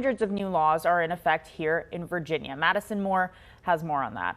hundreds of new laws are in effect here in Virginia. Madison Moore has more on that.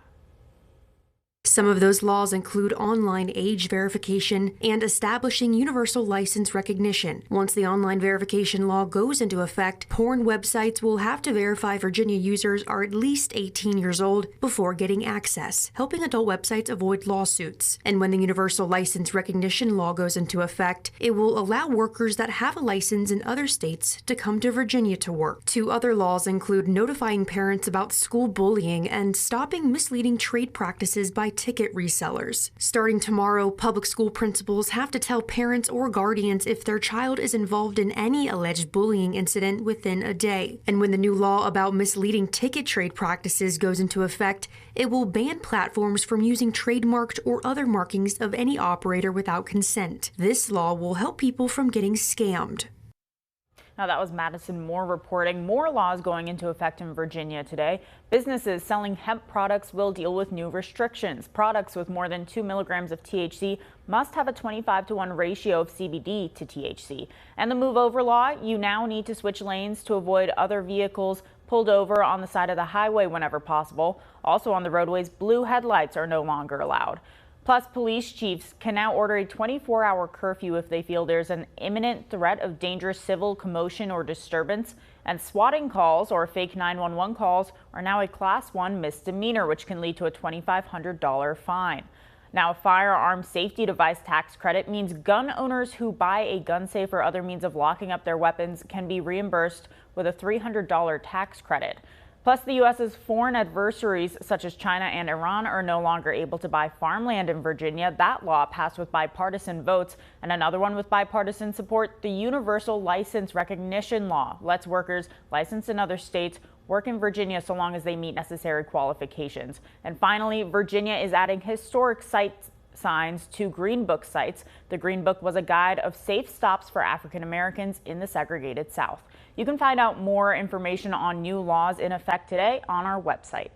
Some of those laws include online age verification and establishing universal license recognition. Once the online verification law goes into effect, porn websites will have to verify Virginia users are at least 18 years old before getting access, helping adult websites avoid lawsuits. And when the universal license recognition law goes into effect, it will allow workers that have a license in other states to come to Virginia to work. Two other laws include notifying parents about school bullying and stopping misleading trade practices by ticket resellers. Starting tomorrow, public school principals have to tell parents or guardians if their child is involved in any alleged bullying incident within a day. And when the new law about misleading ticket trade practices goes into effect, it will ban platforms from using trademarked or other markings of any operator without consent. This law will help people from getting scammed. Now, that was Madison Moore reporting. More laws going into effect in Virginia today. Businesses selling hemp products will deal with new restrictions. Products with more than 2 milligrams of THC must have a 25-to-1 ratio of CBD to THC. And the Move Over law, you now need to switch lanes to avoid other vehicles pulled over on the side of the highway whenever possible. Also on the roadways, blue headlights are no longer allowed. Plus, police chiefs can now order a 24-hour curfew if they feel there's an imminent threat of dangerous civil commotion or disturbance. And swatting calls or fake 911 calls are now a Class 1 misdemeanor, which can lead to a $2,500 fine. Now, a firearm safety device tax credit means gun owners who buy a gun safe or other means of locking up their weapons can be reimbursed with a $300 tax credit. Plus, the U.S.'s foreign adversaries, such as China and Iran, are no longer able to buy farmland in Virginia. That law passed with bipartisan votes. And another one with bipartisan support, the Universal License Recognition Law, lets workers licensed in other states work in Virginia so long as they meet necessary qualifications. And finally, Virginia is adding historic sites signs to Green Book sites. The Green Book was a guide of safe stops for African Americans in the segregated South. You can find out more information on new laws in effect today on our website.